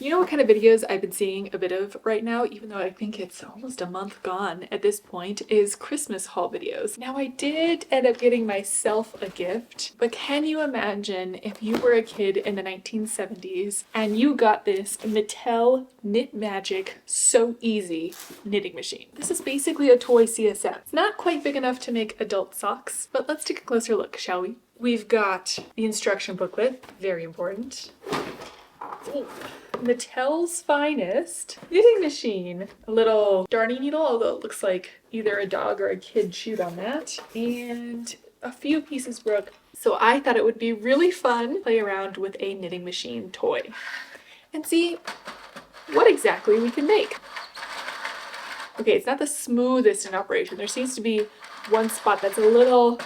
You know what kind of videos I've been seeing a bit of right now, even though I think it's almost a month gone at this point, is Christmas haul videos. Now I did end up getting myself a gift, but can you imagine if you were a kid in the 1970s and you got this Mattel Knit Magic So Easy knitting machine? This is basically a toy CSM. It's not quite big enough to make adult socks, but let's take a closer look, shall we? We've got the instruction booklet, very important. Ooh. Mattel's finest knitting machine. A little darning needle, although it looks like either a dog or a kid chewed on that. And a few pieces broke. So I thought it would be really fun to play around with a knitting machine toy and see what exactly we can make. Okay, it's not the smoothest in operation. There seems to be one spot that's a little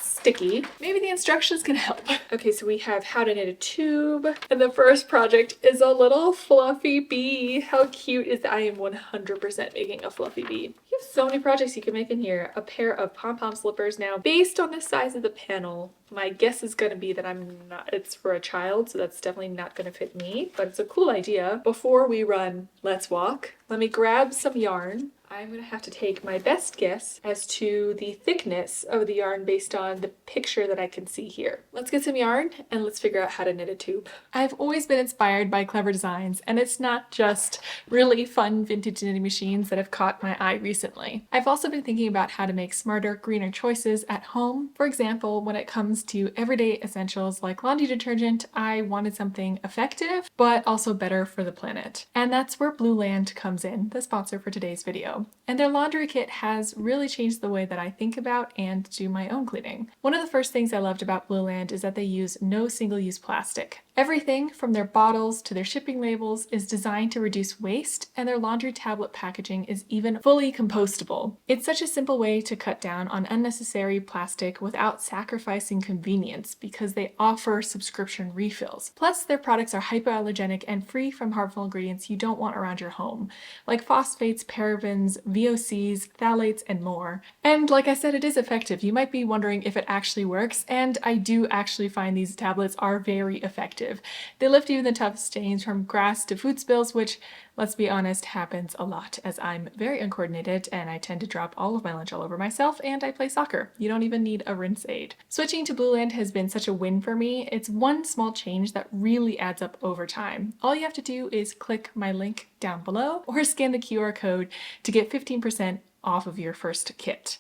sticky. Maybe the instructions can help. Okay, so we have how to knit a tube. And the first project is a little fluffy bee. How cute is that? I am 100% making a fluffy bee. You have so many projects you can make in here. A pair of pom-pom slippers. Now, based on the size of the panel, my guess is going to be that it's for a child, so that's definitely not going to fit me, but it's a cool idea. Before we run Let's Walk, let me grab some yarn. I'm going to have to take my best guess as to the thickness of the yarn based on the picture that I can see here. Let's get some yarn and let's figure out how to knit a tube. I've always been inspired by clever designs, and it's not just really fun vintage knitting machines that have caught my eye recently. I've also been thinking about how to make smarter, greener choices at home. For example, when it comes to everyday essentials like laundry detergent, I wanted something effective, but also better for the planet. And that's where Blueland comes in, the sponsor for today's video. And their laundry kit has really changed the way that I think about and do my own cleaning. One of the first things I loved about Blueland is that they use no single-use plastic. Everything from their bottles to their shipping labels is designed to reduce waste, and their laundry tablet packaging is even fully compostable. It's such a simple way to cut down on unnecessary plastic without sacrificing convenience because they offer subscription refills. Plus, their products are hypoallergenic and free from harmful ingredients you don't want around your home, like phosphates, parabens, VOCs, phthalates, and more. And like I said, it is effective. You might be wondering if it actually works, and I do actually find these tablets are very effective. They lift even the toughest stains from grass to food spills, which, let's be honest, happens a lot as I'm very uncoordinated and I tend to drop all of my lunch all over myself and I play soccer. You don't even need a rinse aid. Switching to Blueland has been such a win for me. It's one small change that really adds up over time. All you have to do is click my link down below or scan the QR code to get 15% off of your first kit.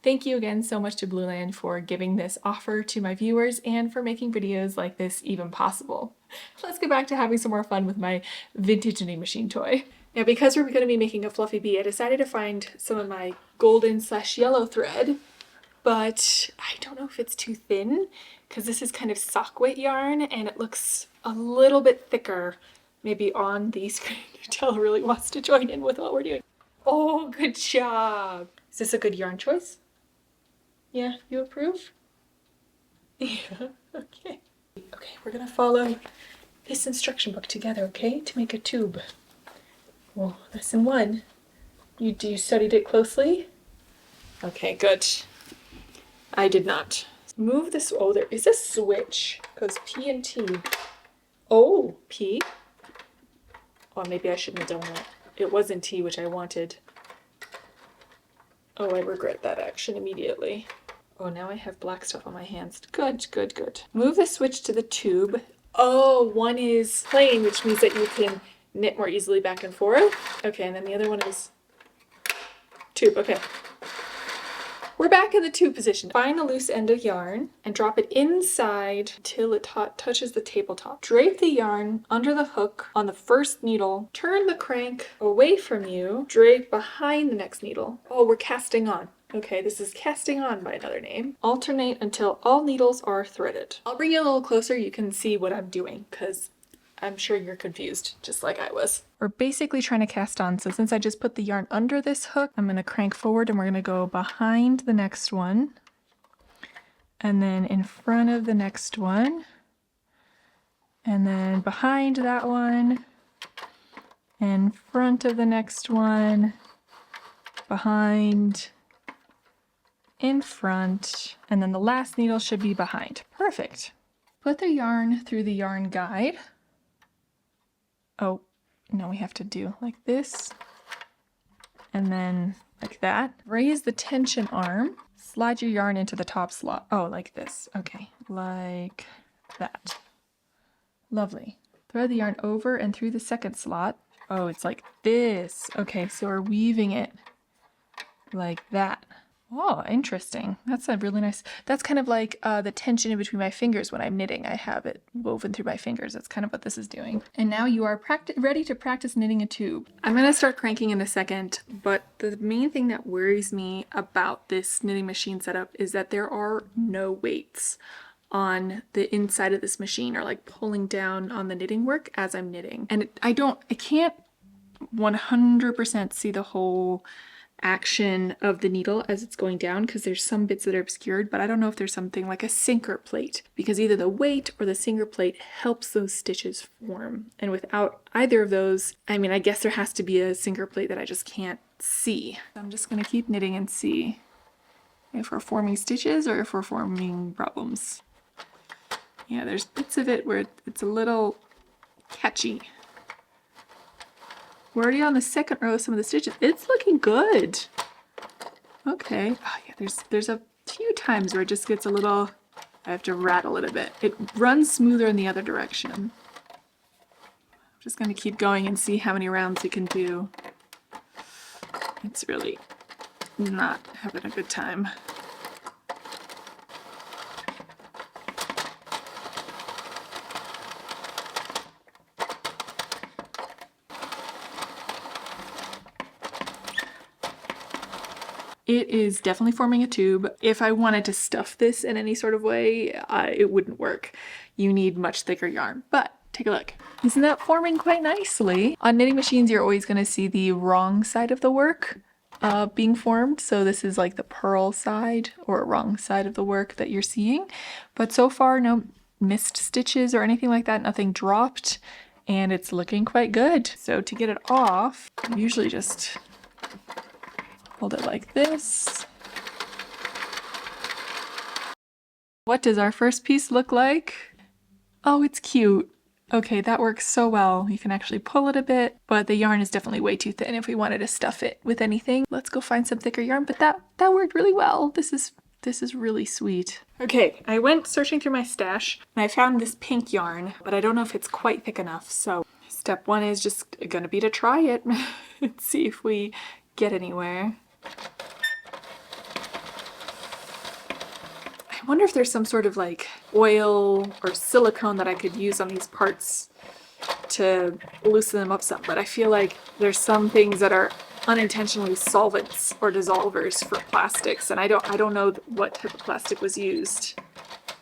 Thank you again so much to Blueland for giving this offer to my viewers and for making videos like this even possible. Let's get back to having some more fun with my vintage knitting machine toy. Now, because we're going to be making a fluffy bee, I decided to find some of my golden/yellow thread, but I don't know if it's too thin because this is kind of sock weight yarn and it looks a little bit thicker maybe on the screen. Nutella really wants to join in with what we're doing. Oh, good job. Is this a good yarn choice? Yeah, you approve? Yeah, okay. Okay, we're gonna follow this instruction book together, okay? To make a tube. Well, lesson 1. You studied it closely? Okay, good. I did not. Move this, oh, there is a switch. It goes P and T. Oh, P? Oh, maybe I shouldn't have done that. It wasn't T, which I wanted. Oh, I regret that action immediately. Oh, now I have black stuff on my hands. Good, good, good. Move the switch to the tube. Oh, one is plain, which means that you can knit more easily back and forth. Okay, and then the other one is tube. Okay. We're back in the tube position. Find the loose end of yarn and drop it inside until it touches the tabletop. Drape the yarn under the hook on the first needle. Turn the crank away from you. Drape behind the next needle. Oh, we're casting on. Okay, this is casting on by another name. Alternate until all needles are threaded. I'll bring you a little closer. You can see what I'm doing because I'm sure you're confused, just like I was. We're basically trying to cast on, so since I just put the yarn under this hook, I'm going to crank forward and we're going to go behind the next one, and then in front of the next one, and then behind that one, in front of the next one, behind, in front, and then the last needle should be behind. Perfect. Put the yarn through the yarn guide. Oh, no, we have to do like this. And then like that. Raise the tension arm. Slide your yarn into the top slot. Oh, like this. Okay, like that. Lovely. Thread the yarn over and through the second slot. Oh, it's like this. Okay, so we're weaving it like that. Oh, interesting. That's a really nice, that's kind of like the tension in between my fingers when I'm knitting. I have it woven through my fingers. That's kind of what this is doing. And now you are ready to practice knitting a tube. I'm gonna start cranking in a second, but the main thing that worries me about this knitting machine setup is that there are no weights on the inside of this machine, or like pulling down on the knitting work as I'm knitting. And I can't 100% see the whole action of the needle as it's going down, because there's some bits that are obscured, but I don't know if there's something like a sinker plate, because either the weight or the sinker plate helps those stitches form. And without either of those, I mean, I guess there has to be a sinker plate that I just can't see. I'm just gonna keep knitting and see if we're forming stitches or if we're forming problems. Yeah, there's bits of it where it's a little catchy. We're already on the second row of some of the stitches. It's looking good. Okay. Oh yeah, there's a few times where it just gets a little, I have to rattle it a bit. It runs smoother in the other direction. I'm just gonna keep going and see how many rounds we can do. It's really not having a good time. It is definitely forming a tube. If I wanted to stuff this in any sort of way, it wouldn't work. You need much thicker yarn, but take a look. Isn't that forming quite nicely? On knitting machines, you're always gonna see the wrong side of the work being formed. So this is like the purl side or wrong side of the work that you're seeing. But so far, no missed stitches or anything like that, nothing dropped, and it's looking quite good. So to get it off, I usually just hold it like this. What does our first piece look like? Oh, it's cute. Okay, that works so well. You can actually pull it a bit, but the yarn is definitely way too thin if we wanted to stuff it with anything. Let's go find some thicker yarn, but that worked really well. This is really sweet. Okay, I went searching through my stash and I found this pink yarn, but I don't know if it's quite thick enough. So step one is just gonna be to try it and see if we get anywhere. I wonder if there's some sort of like oil or silicone that I could use on these parts to loosen them up some, but I feel like there's some things that are unintentionally solvents or dissolvers for plastics, and I don't know what type of plastic was used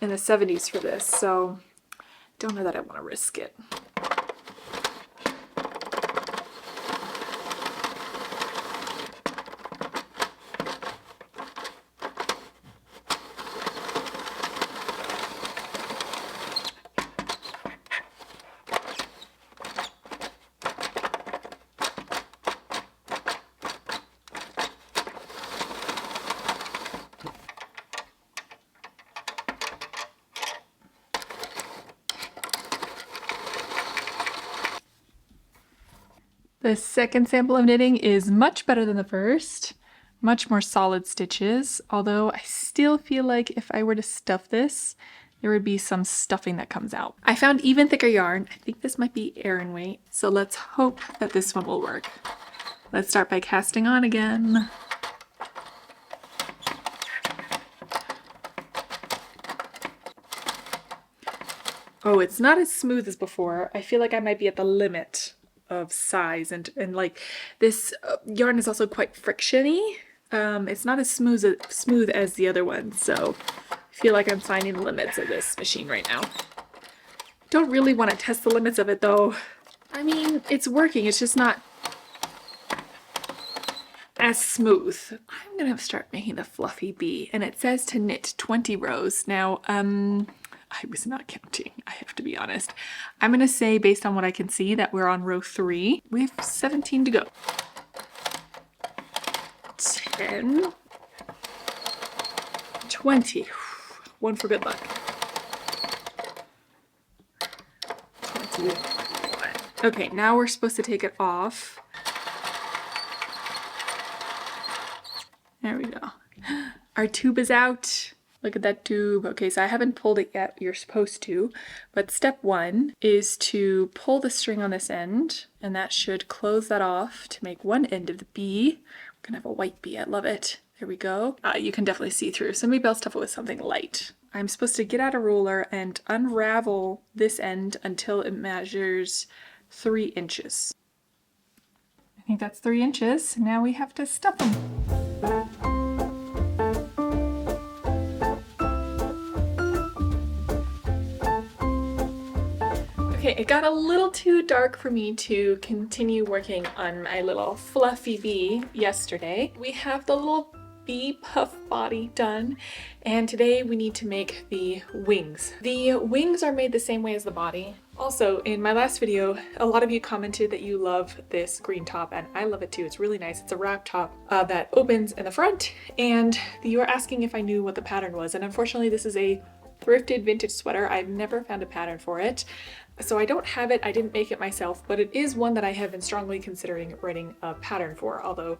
in the 70s for this, so I don't know that I want to risk it. The second sample of knitting is much better than the first, much more solid stitches, although I still feel like if I were to stuff this, there would be some stuffing that comes out. I found even thicker yarn. I think this might be Aran weight, so let's hope that this one will work. Let's start by casting on again. Oh, it's not as smooth as before. I feel like I might be at the limit of size, and like this yarn is also quite frictiony. It's not as smooth as the other one, so I feel like I'm finding the limits of this machine right now. Don't really want to test the limits of it though. I mean, it's working, it's just not as smooth. I'm gonna start making the fluffy bee, and it says to knit 20 rows. Now, I was not counting, I have to be honest. I'm gonna say, based on what I can see, that we're on row 3. We have 17 to go. 10, 20, one for good luck. 21, Okay, now we're supposed to take it off. There we go. Our tube is out. Look at that tube. Okay, so I haven't pulled it yet. You're supposed to. But step one is to pull the string on this end, and that should close that off to make one end of the bee. We're gonna have a white bee. I love it. There we go. You can definitely see through, so maybe I'll stuff it with something light. I'm supposed to get out a ruler and unravel this end until it measures 3 inches. I think that's 3 inches. Now we have to stuff them. Okay, it got a little too dark for me to continue working on my little fluffy bee yesterday. We have the little bee puff body done, and today we need to make the wings. The wings are made the same way as the body. Also, in my last video, a lot of you commented that you love this green top, and I love it too. It's really nice. It's a wrap top that opens in the front, and you were asking if I knew what the pattern was, and unfortunately this is a thrifted vintage sweater. I've never found a pattern for it. So I don't have it, I didn't make it myself, but it is one that I have been strongly considering writing a pattern for, although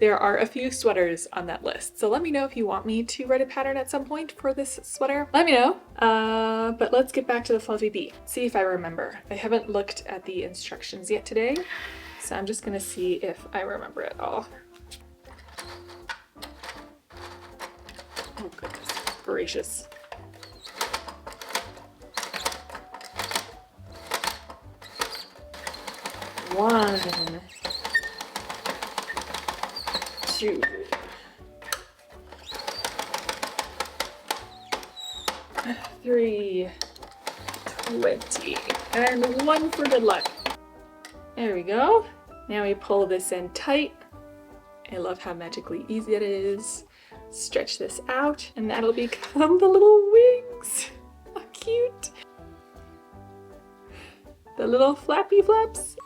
there are a few sweaters on that list. So let me know if you want me to write a pattern at some point for this sweater. Let me know. But let's get back to the fluffy bee. See if I remember. I haven't looked at the instructions yet today, so I'm just gonna see if I remember it all. Oh goodness gracious. One, 2, 3, 20, and 1 for good luck. There we go. Now we pull this in tight. I love how magically easy it is. Stretch this out, and that'll become the little wings. How cute. The little flappy flaps.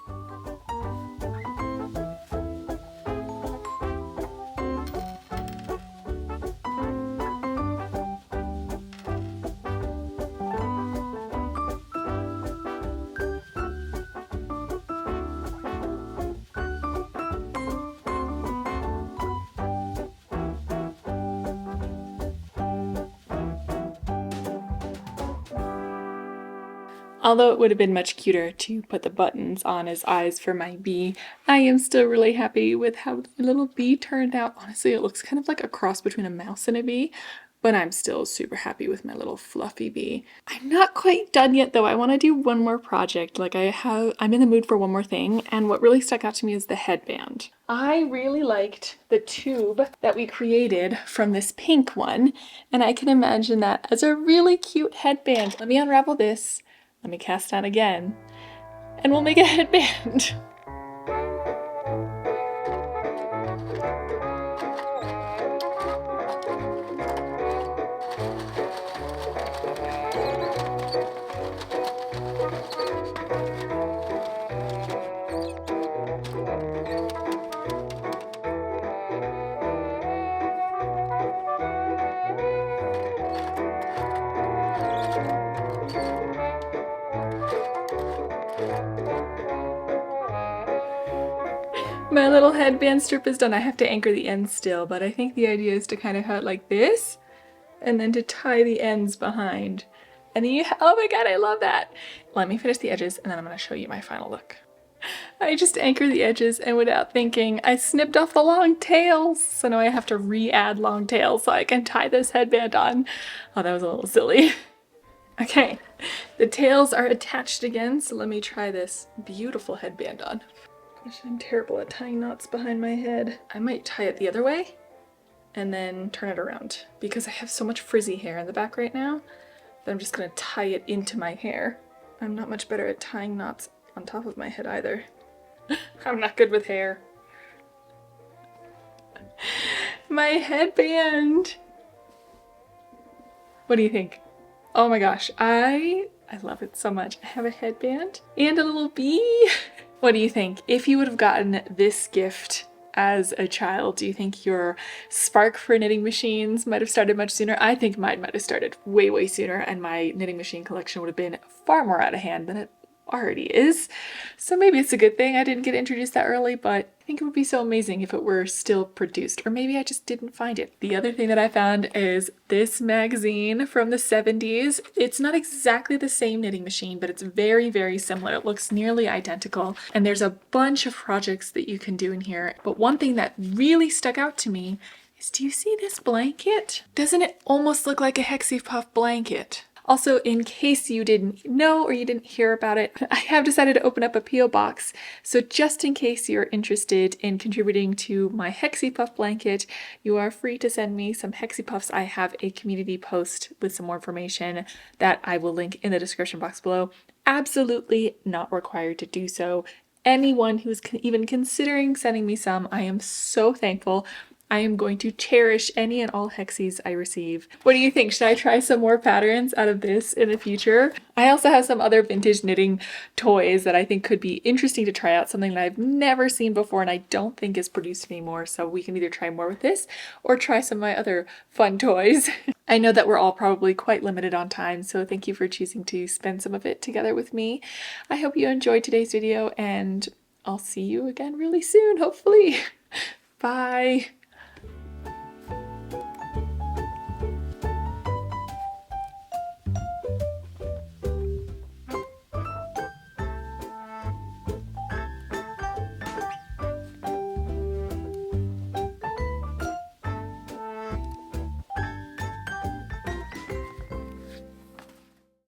Although it would have been much cuter to put the buttons on as eyes for my bee, I am still really happy with how the little bee turned out. Honestly, it looks kind of like a cross between a mouse and a bee, but I'm still super happy with my little fluffy bee. I'm not quite done yet though. I want to do one more project. I'm in the mood for one more thing, and what really stuck out to me is the headband. I really liked the tube that we created from this pink one, and I can imagine that as a really cute headband. Let me unravel this. Let me cast on again, and we'll make a headband. My little headband strip is done. I have to anchor the ends still, but I think the idea is to kind of have it like this, and then to tie the ends behind. And then oh my god, I love that! Let me finish the edges, and then I'm going to show you my final look. I just anchored the edges, and without thinking, I snipped off the long tails! So now I have to re-add long tails so I can tie this headband on. Oh, that was a little silly. Okay, the tails are attached again, so let me try this beautiful headband on. Gosh, I'm terrible at tying knots behind my head. I might tie it the other way and then turn it around because I have so much frizzy hair in the back right now that I'm just gonna tie it into my hair. I'm not much better at tying knots on top of my head either. I'm not good with hair. My headband! What do you think? Oh my gosh, I love it so much. I have a headband and a little bee. What do you think? If you would have gotten this gift as a child, do you think your spark for knitting machines might have started much sooner? I think mine might have started way, way sooner, and my knitting machine collection would have been far more out of hand than it already is. So maybe it's a good thing I didn't get introduced that early, but I think it would be so amazing if it were still produced, or maybe I just didn't find it. The other thing that I found is this magazine from the 70s. It's not exactly the same knitting machine, but it's very, very similar. It looks nearly identical, and there's a bunch of projects that you can do in here. But one thing that really stuck out to me is, do you see this blanket? Doesn't it almost look like a Hexie Puff blanket? Also, in case you didn't know or you didn't hear about it, I have decided to open up a P.O. box. So just in case you're interested in contributing to my Hexie Puff blanket, you are free to send me some Hexie Puffs. I have a community post with some more information that I will link in the description box below. Absolutely not required to do so. Anyone who's even considering sending me some, I am so thankful. I am going to cherish any and all Hexies I receive. What do you think? Should I try some more patterns out of this in the future? I also have some other vintage knitting toys that I think could be interesting to try out, something that I've never seen before and I don't think is produced anymore. So we can either try more with this or try some of my other fun toys. I know that we're all probably quite limited on time, so thank you for choosing to spend some of it together with me. I hope you enjoyed today's video, and I'll see you again really soon, hopefully. Bye.